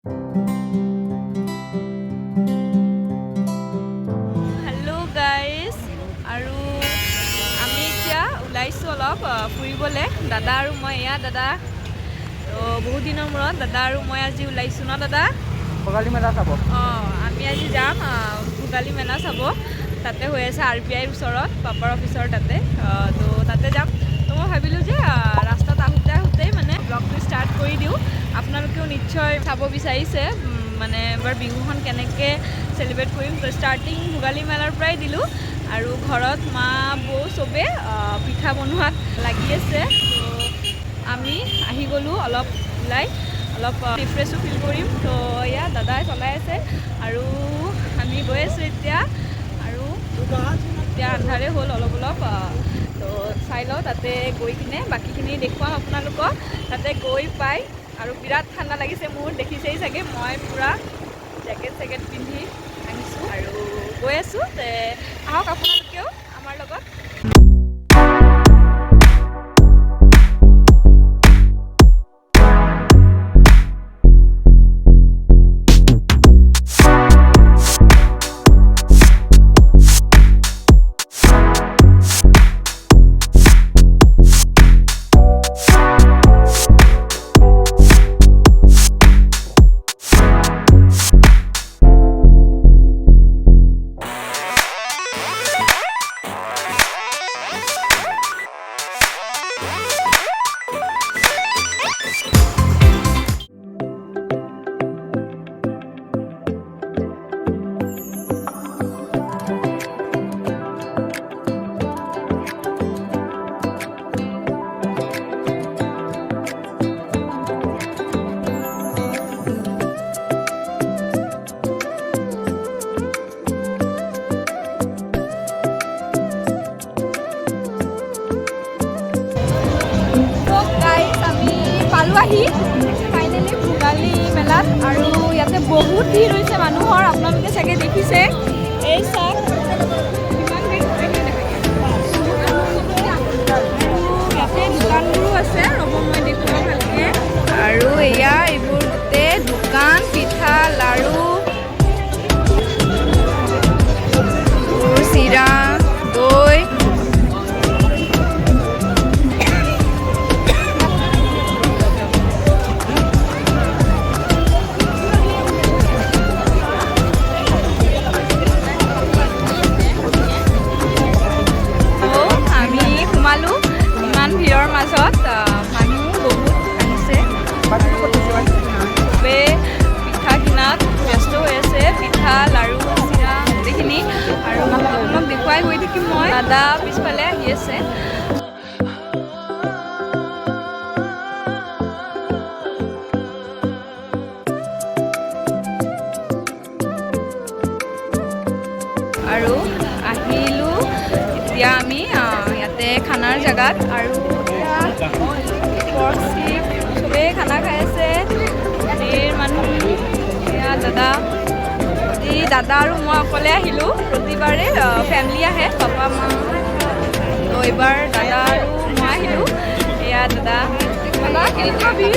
Hello guys আৰু আমি এতিয়া ওলাইছোঁ অলপ ফুৰিবলৈ দাদা আৰু মই এয়া দাদা তো বহুত দিনৰ মূৰত দাদা আৰু মই আজি ওলাইছোঁ ন দাদা ভোগালী মেলা চাব আমি আজি যাম ভোগালী মেলা চাব তাতে হৈ আছে RBIৰ ওচৰত পাপাৰ অফিচৰ তাতে তো তাতে যাম তো মই ভাবিলোঁ যে ৰাস্তাত আহোঁতেই মানে ব্লগটো ষ্টাৰ্ট কৰি দিওঁ আপোনালোকেও নিশ্চয় চাব বিচাৰিছে মানে এবাৰ বিহুখন কেনেকৈ চেলিব্ৰেট কৰিম তো ষ্টাৰ্টিং ভোগালী মেলাৰ পৰাই দিলোঁ আৰু ঘৰত মা বৌ চবে পিঠা বনোৱাত লাগি আছে তো আমি আহি গ'লোঁ অলপ ওলাই অলপ ৰিফ্ৰেছো ফিল কৰিম তো এয়া দাদাই চলাই আছে আৰু আমি গৈ আছোঁ এতিয়া আৰু এতিয়া আন্ধাৰে হ'ল অলপ তো চাই লওঁ তাতে গৈ কিনে বাকীখিনি দেখুৱাম আপোনালোকক তাতে গৈ পাই আৰু বিৰাট ঠাণ্ডা লাগিছে মোৰ দেখিছেই চাগে মই পূৰা জেকেট পিন্ধি আহিছোঁ আৰু গৈ আছোঁ তে আহক আপোনালোকেও আমাৰ লগত ফাইনেলি ভোগালী মেলাত আৰু ইয়াতে বহুত ভিৰ হৈছে মানুহৰ আপোনালোকে চাগে দেখিছে এই চাওক কিমান ভিৰ ইয়াতে দোকানবোৰো আছে ৰ'ব মই দেখুৱাওঁ ভালকৈ আৰু এয়া এইবোৰ গোটেই দোকান পিঠা লাড়ু চিৰা দৈ ভিৰৰ মাজত মানুহ বহুত আহিছে চবে পিঠা কিনাত ব্যস্ত হৈ আছে পিঠা লাড়ু চিৰা গোটেইখিনি আৰু আপোনাক দেখুৱাই গৈ থাকিম মই দাদা পিছফালে আহি আছে আৰু আহিলোঁ এতিয়া আমি ইয়াতে খানাৰ জেগাত আৰু চবেই খানা খাই আছে ধেৰ মানুহ এয়া দাদা আৰু মই অকলে আহিলোঁ প্ৰতিবাৰে ফেমিলি আহে পাপা মা তো এইবাৰ দাদা আৰু মই আহিলোঁ এয়া দাদা কেনেকুৱা ভিৰ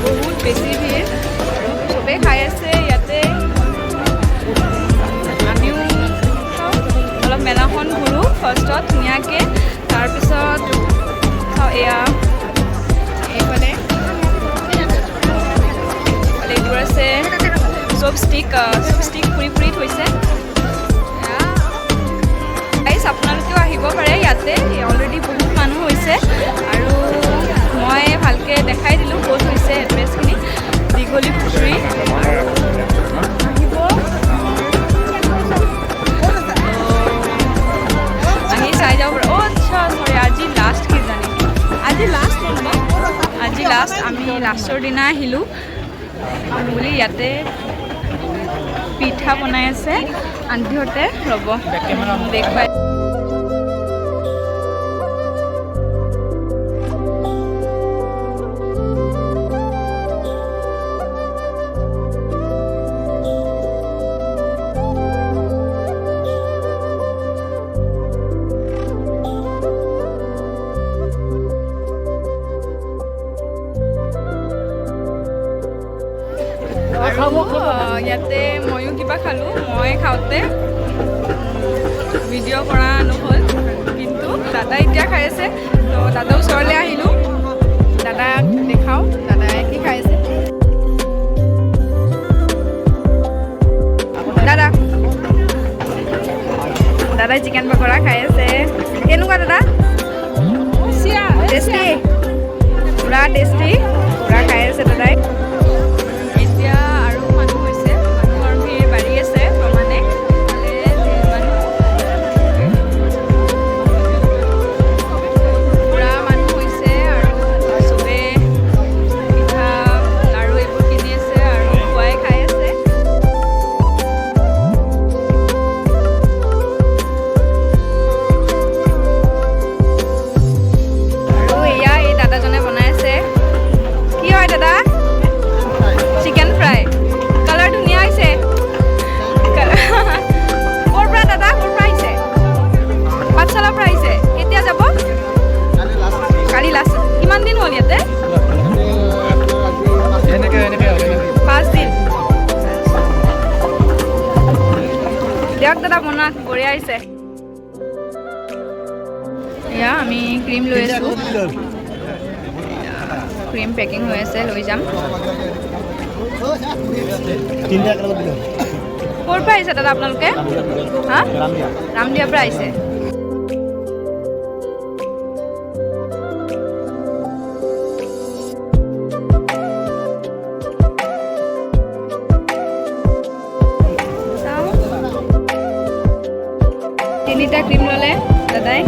বহুত বেছি ভিৰ চবেই খাই আছে ইয়াতে আমিও অলপ মেলাখন ঘূৰোঁ ফাৰ্ষ্টত ধুনীয়াকৈ তাৰপিছত এয়া এইফালে এইবোৰ আছে চব ষ্টিক ফুৰি থৈছে গাইজ আপোনালোকেও আহিব পাৰে ইয়াতে অলৰেডি বহুত মানুহ হৈছে আৰু মই ভালকৈ দেখাই দিলোঁ ক'ত হৈছে এড্ৰেছখিনি দীঘলী পুখুৰী চাই যাব পাৰোঁ আচ্ছা চৰি আজি লাষ্ট কিজানি আজি লাষ্ট আমি লাষ্টৰ দিনা আহিলোঁ বুলি ইয়াতে পিঠা বনাই আছে আন্টিহঁতে ৰ'ব দেখুৱাই ইয়াতে ময়ো কিবা খালোঁ মই খাওঁতে ভিডিঅ' কৰা নহ'ল কিন্তু দাদা এতিয়া খাই আছে তো দাদাৰ ওচৰলৈ আহিলোঁ দাদাক দেখাওঁ দাদাই কি খাই আছে দাদাই চিকেন পকৰা খাই আছে কেনেকুৱা দাদা টেষ্টি পুৰা টেষ্টি পুৰা খাই আছে দাদাই এতিয়া আৰু মানুহ হৈছে মানুহৰ ভিৰ বাঢ়ি আছে মানে পুৰা মানুহ হৈছে আৰু চবে পিঠা লাড়ু এইবোৰ কিনি আছে আৰু খুৱাই খাই আছে দাদা বনোৱা বঢ়িয়া হৈছে এয়া আমি ক্ৰীম লৈ আছোঁ ক্ৰীম পেকিং হৈ আছে লৈ যাম ক'ৰ পৰা আহিছে দাদা আপোনালোকে হা ৰামদিয়াৰ পৰা আহিছে তিনিটা ক্ৰীম ল'লে দাদাই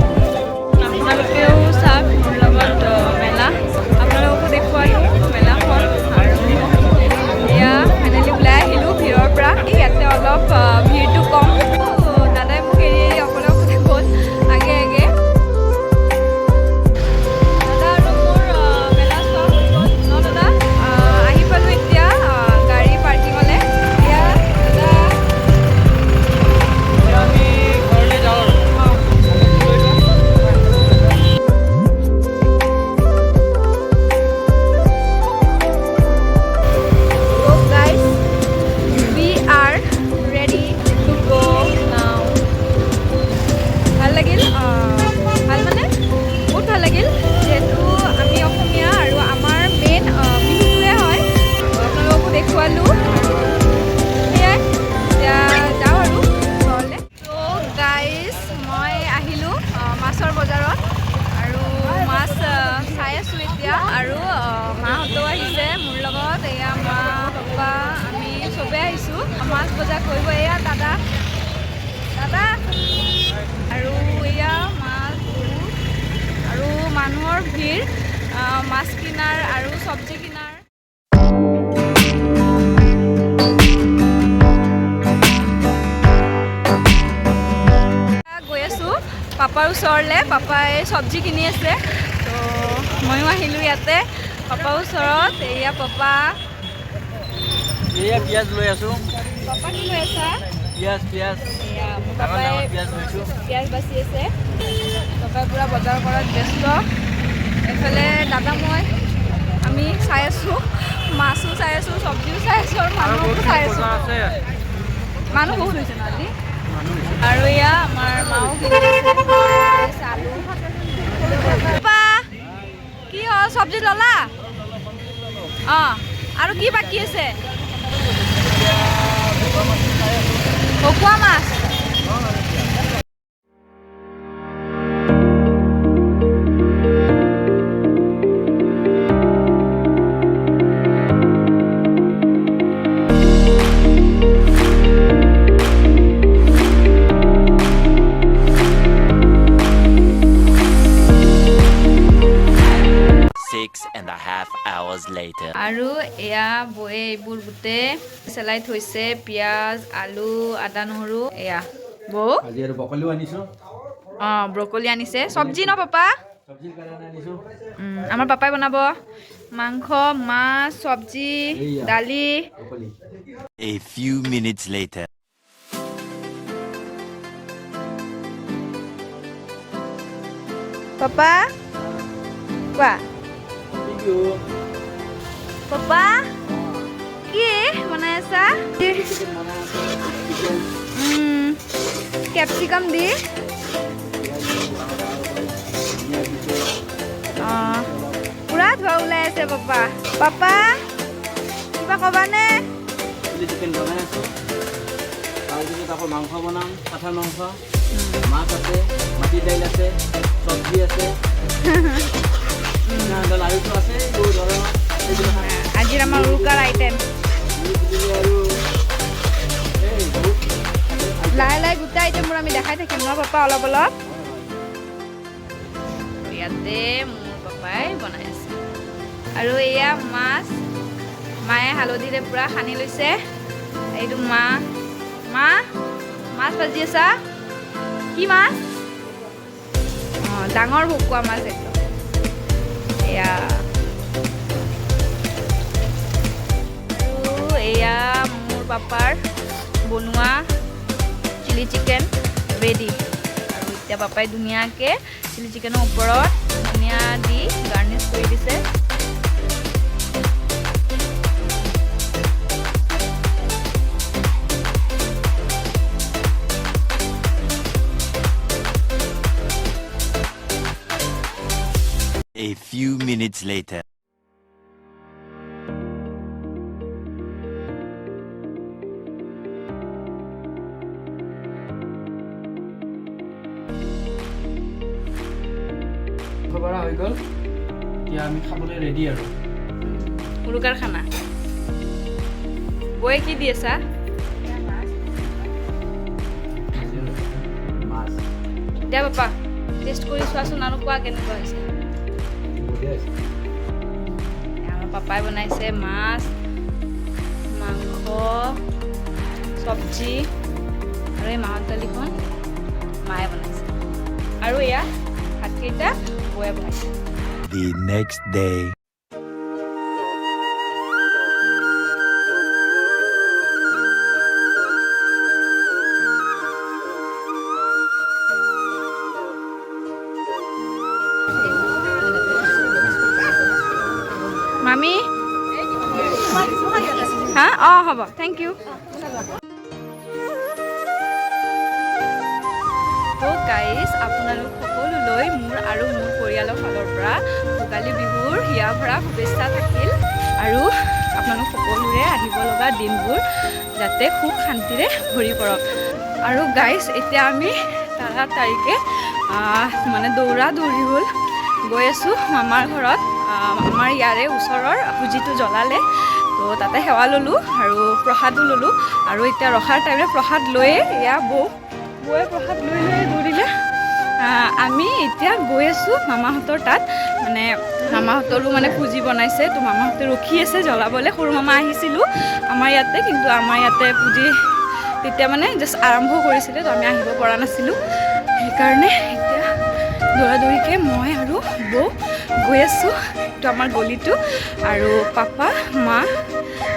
আপোনালোকেও চাওক মোৰ লগত মেলা আপোনালোককো দেখুৱালোঁ মেলাখন আৰু এয়া ফাইনেলি ওলাই আহিলোঁ ভিৰৰ পৰা ইয়াতে অলপ ভিৰটো কম দাদাই মোক এৰি অকলে অকলে গ'ল আগে আগে দাদা আৰু মোৰ মেলা চোৱা হৈ গ'ল ন দাদা আহি পালোঁ এতিয়া গাড়ী পাৰ্কিঙলৈ এয়া দাদা আৰু মাহঁতেও আহিছে মোৰ লগত এয়া মা পাপা আমি চবেই আহিছোঁ মাছ বজাৰ কৰিব এয়া দাদা আৰু এয়া মাছ আৰু মানুহৰ ভিৰ মাছ কিনাৰ আৰু চব্জি কিনাৰ গৈ আছোঁ পাপাৰ ওচৰলৈ পাপাই চব্জি কিনি আছে তো ময়ো আহিলোঁ ইয়াতে পাপাৰ ওচৰত এয়া পাপা এয়া পিঁয়াজ লৈ আছোঁ পাপা কি লৈ আছা পিঁয়াজ এয়া মোৰ পাপাই পিঁয়াজ লৈছোঁ পিঁয়াজ বাচি আছে পাপাই পূৰা বজাৰ কৰাত ব্যস্ত এফালে দাদা মই আমি চাই আছোঁ মাছো চাই আছোঁ চব্জিও চাই আছোঁ আৰু মানুহকো চাই আছোঁ মানুহ বহুত হৈছে ন আজি আৰু এয়া আমাৰ মাও কিনি আছে আলু পাপা কি হ'ল চব্জি ল'লা অঁ আৰু কি বাকী আছে ভকুৱা মাছ আৰু এয়া বয়ে এইবোৰ গোটেই চেলাই থৈছে পিঁয়াজ আলু আদা নহৰু এয়া বৌ আজি আৰু ব্ৰকলিও আনিছোঁ অঁ ব্ৰকলি আনিছে চব্জি ন পাপা চব্জিৰ কাৰণে আনিছোঁ আমাৰ পাপাই বনাব মাংস মাছ চব্জি দালি A few minutes later papa কোৱা পাপা কি বনাই আছে আছা কেপচিকাম দি পুৰা ধোৱা ওলাই আছে পাপা পাপা কিবা ক'বানে চিলি চিকেন বনাই আছোঁ তাৰপিছত আকৌ মাংস বনাম কাঠাৰ মাংস মাছ আছে মাটি দাইল আছে চব্জি আছে লাড়ুটো আছে বহু ধৰণৰ আজিৰ আমাৰ উৰুকাৰ আইটেম আৰু এই বহুত লাহে লাহে গোটেই আইটেমবোৰ আমি দেখাই থাকিম ন পাপা অলপ অলপ ইয়াতে মোৰ পাপাই বনাই আছে আৰু এয়া মাছ মায়ে হালধিৰে পূৰা সানি লৈছে এইটো মা মাছ ভাজি আছা কি মাছ অঁ ডাঙৰ ভকুৱা মাছ একদম এয়া আৰু এয়া মোৰ পাপাৰ বনোৱা চিলি চিকেন ৰেডি আৰু এতিয়া পাপাই ধুনীয়াকৈ চিলি চিকেনৰ ওপৰত ধনিয়া দি গাৰ্নিছ কৰি দিছে A few minutes later. খবৰা হৈ গ'ল এতিয়া আমি খাবলৈ ৰেডি আৰু উৰুকাৰ খানা বৌয়ে কি দি আছা মাছ দিয়া পাপা টেষ্ট কৰি চোৱাচোন আৰু কোৱা কেনেকুৱা হৈছে বঢ়িয়া আছে আমাৰ পাপাই বনাইছে মাছ মাংস চব্জি আৰু এই মাহৰ দালিখন মায়ে বনাইছে আৰু এয়া ভাতকেইটা বৌয়ে বনাইছে The next day. মামি হা অঁ হ'ব থেংক ইউ তো গাইজ আপোনালোক সকলোলৈ মোৰ আৰু মোৰ পৰিয়ালৰ ফালৰ পৰা ভোগালী বিহুৰ হিয়া ভৰা শুভেচ্ছা থাকিল আৰু আপোনালোক সকলোৰে আহিব লগা দিনবোৰ যাতে সুখ শান্তিৰে ভৰি পৰক আৰু গাইজ এতিয়া আমি তাৰিখে মানে দৌৰা দৌৰি হ'ল গৈ আছোঁ মামাৰ ঘৰত আমাৰ ইয়াৰে ওচৰৰ পুজিটো জ্বলালে তো তাতে সেৱা ল'লোঁ আৰু প্ৰসাদো ল'লোঁ আৰু এতিয়া ৰখাৰ টাইমে প্ৰসাদ লৈয়ে এয়া বৌয়ে প্ৰসাদ লৈ দৌৰিলে আমি এতিয়া গৈ আছোঁ মামাহঁতৰ তাত মানে মামাহঁতৰো মানে পুজি বনাইছে তো মামাহঁতে ৰখি আছে জ্বলাবলৈ সৰু মামা আহিছিলোঁ আমাৰ ইয়াতে কিন্তু আমাৰ ইয়াতে পুজি তেতিয়া মানে জাষ্ট আৰম্ভ কৰিছিলে তো আমি আহিব পৰা নাছিলোঁ সেইকাৰণে এতিয়া দৌৰাদৌৰিকৈ মই আৰু বৌ গৈ আছোঁ এইটো আমাৰ গলিটো আৰু পাপা মা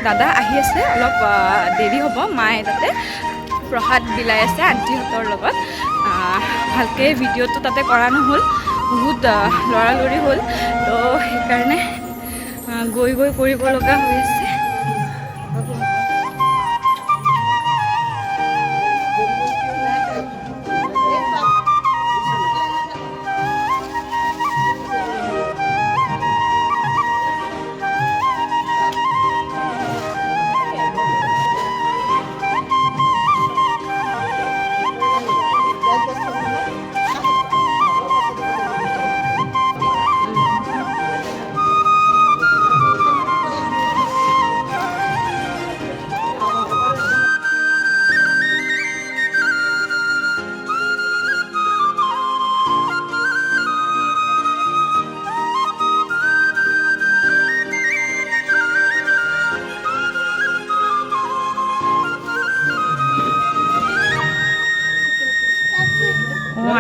দাদা আহি আছে অলপ দেৰি হ'ব মায়ে তাতে প্ৰসাদ বিলাই আছে আণ্টিহঁতৰ লগত ভালকৈ ভিডিঅ'টো তাতে কৰা নহ'ল বহুত লৰালৰি হ'ল তো সেইকাৰণে গৈ কৰিব লগা হৈ আছে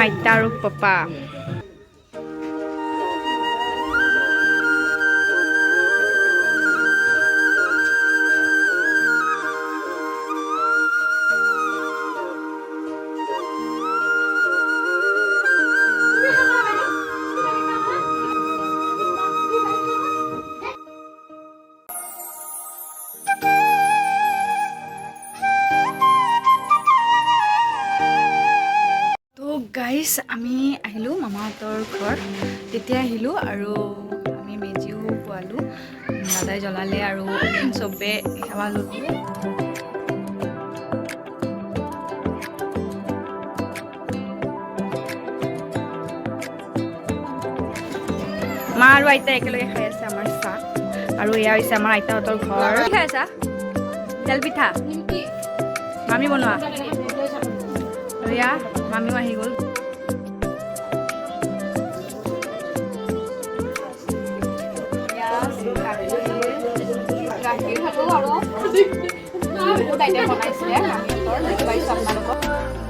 আইতা আৰু পাপা গাইছ আমি আহিলোঁ মামাহঁতৰ ঘৰ তেতিয়া আহিলোঁ আৰু আমি মেজিও পোৱালোঁ দাদাই জ্বলালে আৰু চবে সেৱা ল'লোঁ মা আৰু আইতা একেলগে খাই আছে আমাৰ চাহ আৰু এয়া হৈছে আমাৰ আইতাহঁতৰ ঘৰ কি খাই আছা তেল পিঠা মামী বনোৱা আৰু এয়া মামীও আহি গ'ল গাখীৰ খালোঁ আৰু বহুত আইটেম বনাইছিলে মামীহঁতৰ দেখি পাইছোঁ আপোনালোকক